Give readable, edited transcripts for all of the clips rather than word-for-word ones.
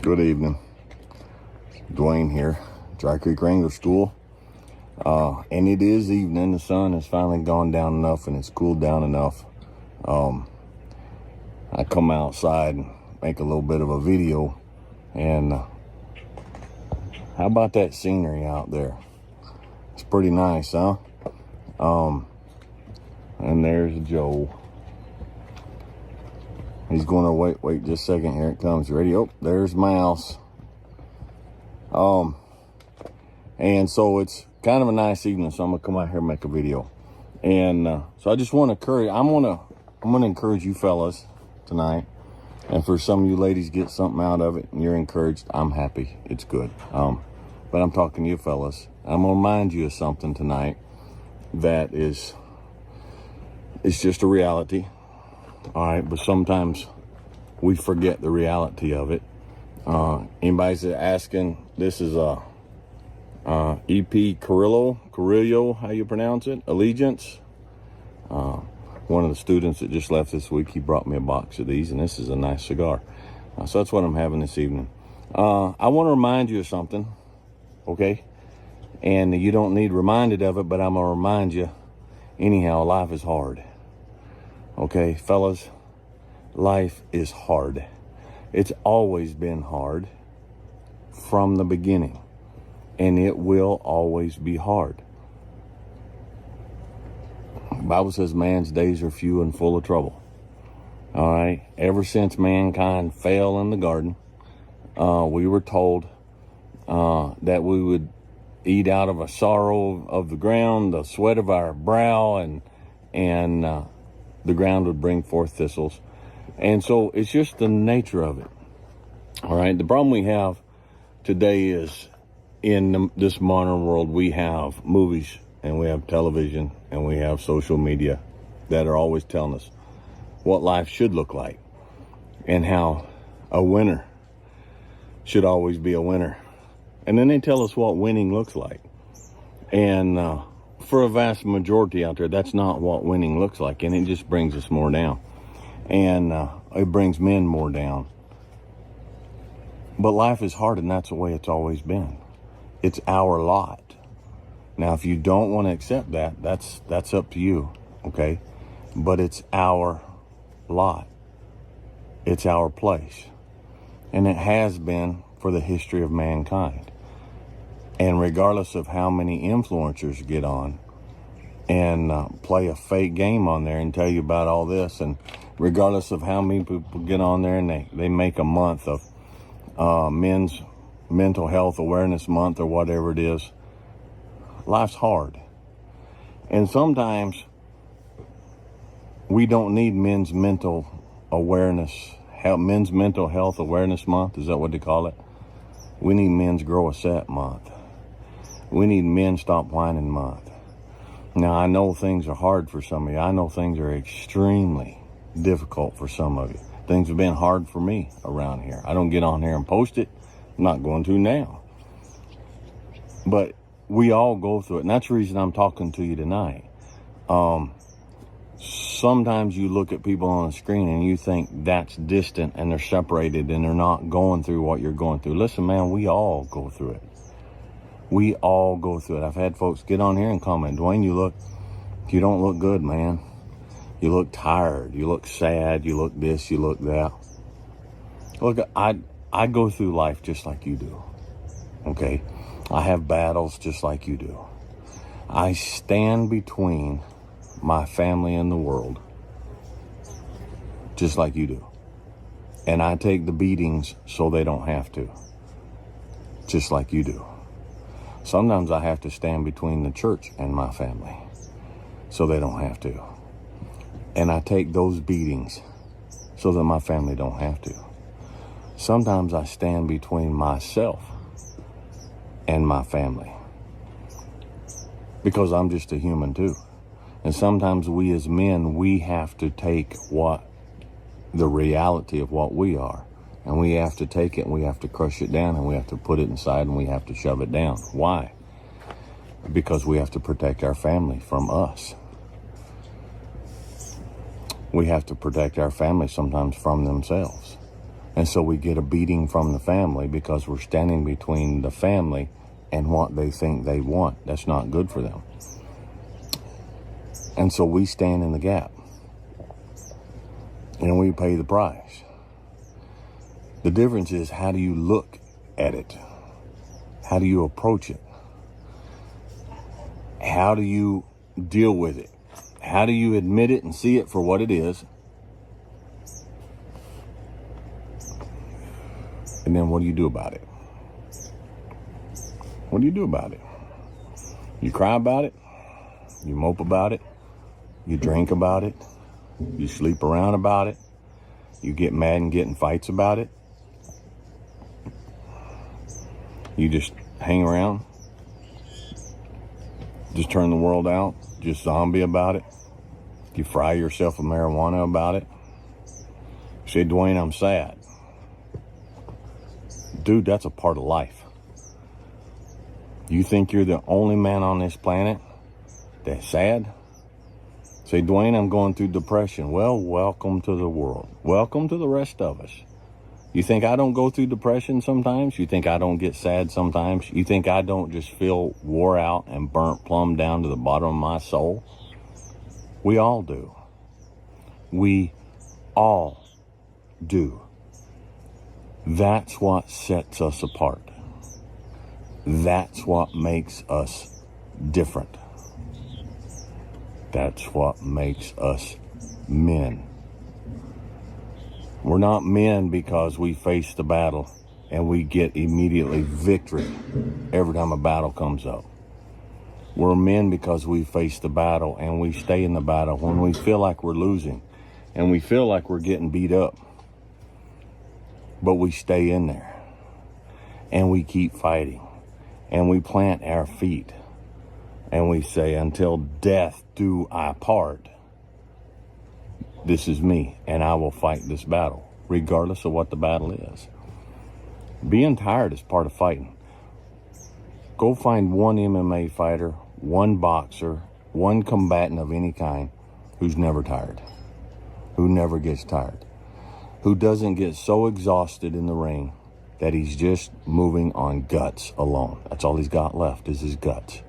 Good evening. Dwayne here, Dry Creek Wrangler School. And it is evening. The sun has finally gone down enough and it's cooled down enough. I come outside and make a little bit of a video. And how about that scenery out there? It's pretty nice, huh? And there's Joe. He's going to wait just a second. Here it comes. Ready? Oh, there's Mouse. And so it's kind of a nice evening, so I'm gonna come out here and make a video. And so I just want to encourage. I'm gonna encourage you fellas tonight. And for some of you ladies, get something out of it, and you're encouraged. I'm happy. It's good. But I'm talking to you fellas. I'm gonna remind you of something tonight that is. It's just a reality. All right, but sometimes we forget the reality of it. Anybody's asking, this is EP Carrillo, how you pronounce it? Allegiance. One of the students that just left this week, he brought me a box of these, and this is a nice cigar. So that's what I'm having this evening. I want to remind you of something, okay? And you don't need reminded of it, but I'm going to remind you. Anyhow, life is hard. Okay, fellas, life is hard. It's always been hard from the beginning, and it will always be hard. The Bible says man's days are few and full of trouble. All right, ever since mankind fell in the garden, we were told that we would eat out of a sorrow of the ground, the sweat of our brow, and the ground would bring forth thistles. And so it's just the nature of it. All right. The problem we have today is in this modern world, we have movies and we have television and we have social media that are always telling us what life should look like and how a winner should always be a winner. And then they tell us what winning looks like. And, for a vast majority out there, that's not what winning looks like, and it just brings us more down, and it brings men more down. But life is hard, and that's the way it's always been. It's our lot. Now, if you don't want to accept that, that's up to you, okay? But it's our lot. It's our place, and it has been for the history of mankind. And regardless of how many influencers get on and play a fake game on there and tell you about all this, and regardless of how many people get on there and they make a month of men's mental health awareness month or whatever it is, life's hard. And sometimes we don't need men's mental health awareness month. Is that what they call it? We need men's grow a set month. We need men stop whining month. Now, I know things are hard for some of you. I know things are extremely difficult for some of you. Things have been hard for me around here. I don't get on here and post it. I'm not going to now. But we all go through it, and that's the reason I'm talking to you tonight. Sometimes you look at people on the screen and you think that's distant and they're separated and they're not going through what you're going through. Listen, man, we all go through it. We all go through it. I've had folks get on here and comment, Dwayne, you don't look good, man. You look tired. You look sad. You look this. You look that. Look, I go through life just like you do. Okay? I have battles just like you do. I stand between my family and the world just like you do. And I take the beatings so they don't have to, just like you do. Sometimes I have to stand between the church and my family so they don't have to. And I take those beatings so that my family don't have to. Sometimes I stand between myself and my family because I'm just a human too. And sometimes we as men, we have to take the reality of what we are, and we have to take it and we have to crush it down and we have to put it inside and we have to shove it down. Why? Because we have to protect our family from us. We have to protect our family sometimes from themselves. And so we get a beating from the family because we're standing between the family and what they think they want. That's not good for them. And so we stand in the gap. And we pay the price. The difference is, how do you look at it? How do you approach it? How do you deal with it? How do you admit it and see it for what it is? And then what do you do about it? What do you do about it? You cry about it? You mope about it? You drink about it? You sleep around about it? You get mad and get in fights about it? You just hang around? Just turn the world out? Just zombie about it? You fry yourself with marijuana about it? You say, Dewayne, I'm sad. Dude, that's a part of life. You think you're the only man on this planet that's sad? Say, Dewayne, I'm going through depression. Well, welcome to the world. Welcome to the rest of us. You think I don't go through depression sometimes? You think I don't get sad sometimes? You think I don't just feel wore out and burnt plumb down to the bottom of my soul? We all do. We all do. That's what sets us apart. That's what makes us different. That's what makes us men. We're not men because we face the battle and we get immediately victory every time a battle comes up. We're men because we face the battle and we stay in the battle when we feel like we're losing and we feel like we're getting beat up. But we stay in there and we keep fighting and we plant our feet and we say, until death do I part. This is me and I will fight this battle regardless of what the battle is. Being tired is part of fighting. Go find one MMA fighter, one boxer, one combatant of any kind who's never tired, who never gets tired, who doesn't get so exhausted in the ring that he's just moving on guts alone. That's all he's got left is his guts.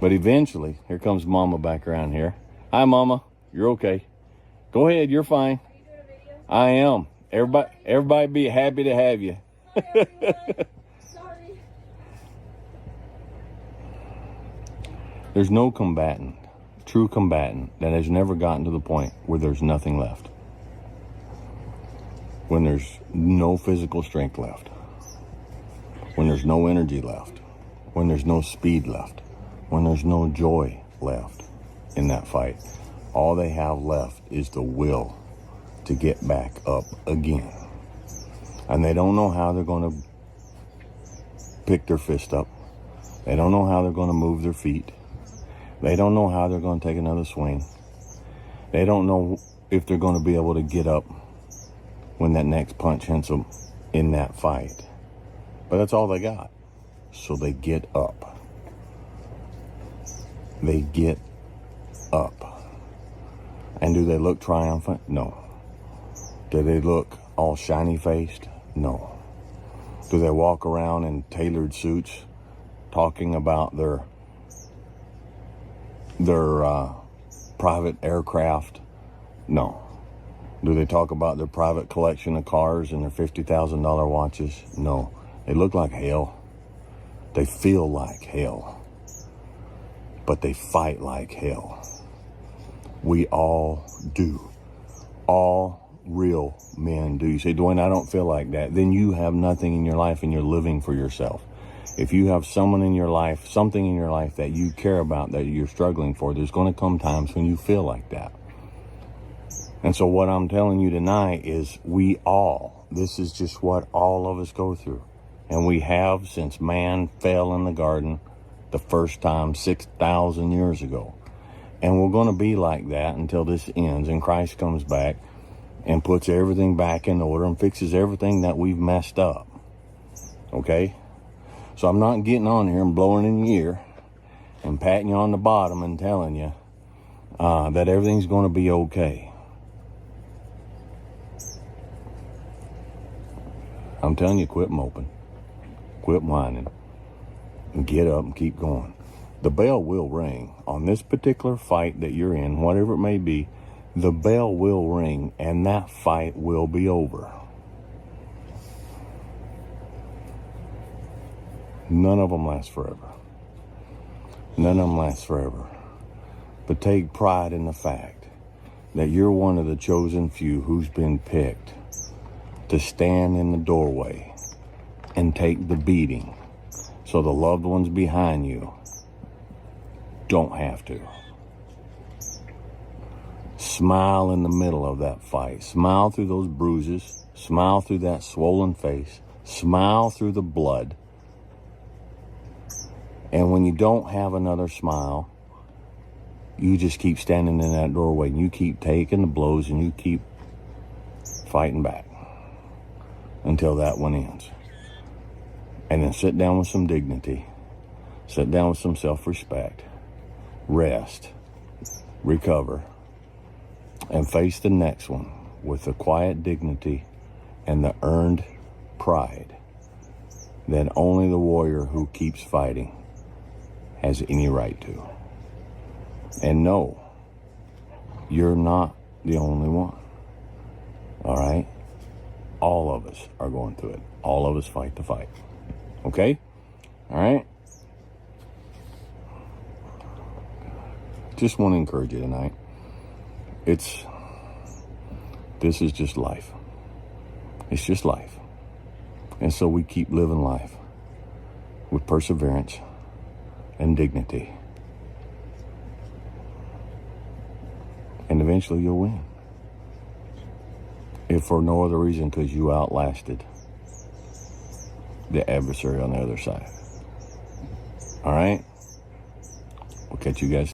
But eventually, here comes Mama back around here. Hi, Mama. You're okay. Go ahead. You're fine. Are you doing a video? I am. Everybody be happy to have you. Sorry. There's no combatant, true combatant, that has never gotten to the point where there's nothing left. When there's no physical strength left. When there's no energy left. When there's no speed left. When there's no joy left in that fight. All they have left is the will to get back up again. And they don't know how they're going to pick their fist up. They don't know how they're going to move their feet. They don't know how they're going to take another swing. They don't know if they're going to be able to get up when that next punch hits them in that fight. But that's all they got. So they get up. They get up. And do they look triumphant? No. Do they look all shiny-faced? No. Do they walk around in tailored suits talking about their private aircraft? No. Do they talk about their private collection of cars and their $50,000 watches? No. They look like hell. They feel like hell. But they fight like hell. We all do. All real men do. You say, Dewayne, I don't feel like that. Then you have nothing in your life and you're living for yourself. If you have someone in your life, something in your life that you care about, that you're struggling for, there's going to come times when you feel like that. And so what I'm telling you tonight is this is just what all of us go through. And we have since man fell in the garden the first time 6,000 years ago. And we're going to be like that until this ends and Christ comes back and puts everything back in order and fixes everything that we've messed up. Okay? So I'm not getting on here and blowing in your ear and patting you on the bottom and telling you that everything's going to be okay. I'm telling you, quit moping. Quit whining. And get up and keep going. The bell will ring. On this particular fight that you're in, whatever it may be, the bell will ring and that fight will be over. None of them last forever. None of them last forever. But take pride in the fact that you're one of the chosen few who's been picked to stand in the doorway and take the beating so the loved ones behind you don't have to. Smile in the middle of that fight. Smile through those bruises. Smile through that swollen face. Smile through the blood. And when you don't have another smile, you just keep standing in that doorway and you keep taking the blows and you keep fighting back until that one ends. And then sit down with some dignity. Sit down with some self-respect. Rest. Recover. And face the next one with the quiet dignity and the earned pride that only the warrior who keeps fighting has any right to. And no, you're not the only one. All right? All of us are going through it. All of us fight the fight. Okay? All right? Just want to encourage you tonight. This is just life. It's just life. And so we keep living life with perseverance and dignity. And eventually you'll win. If for no other reason, because you outlasted the adversary on the other side. All right? We'll catch you guys.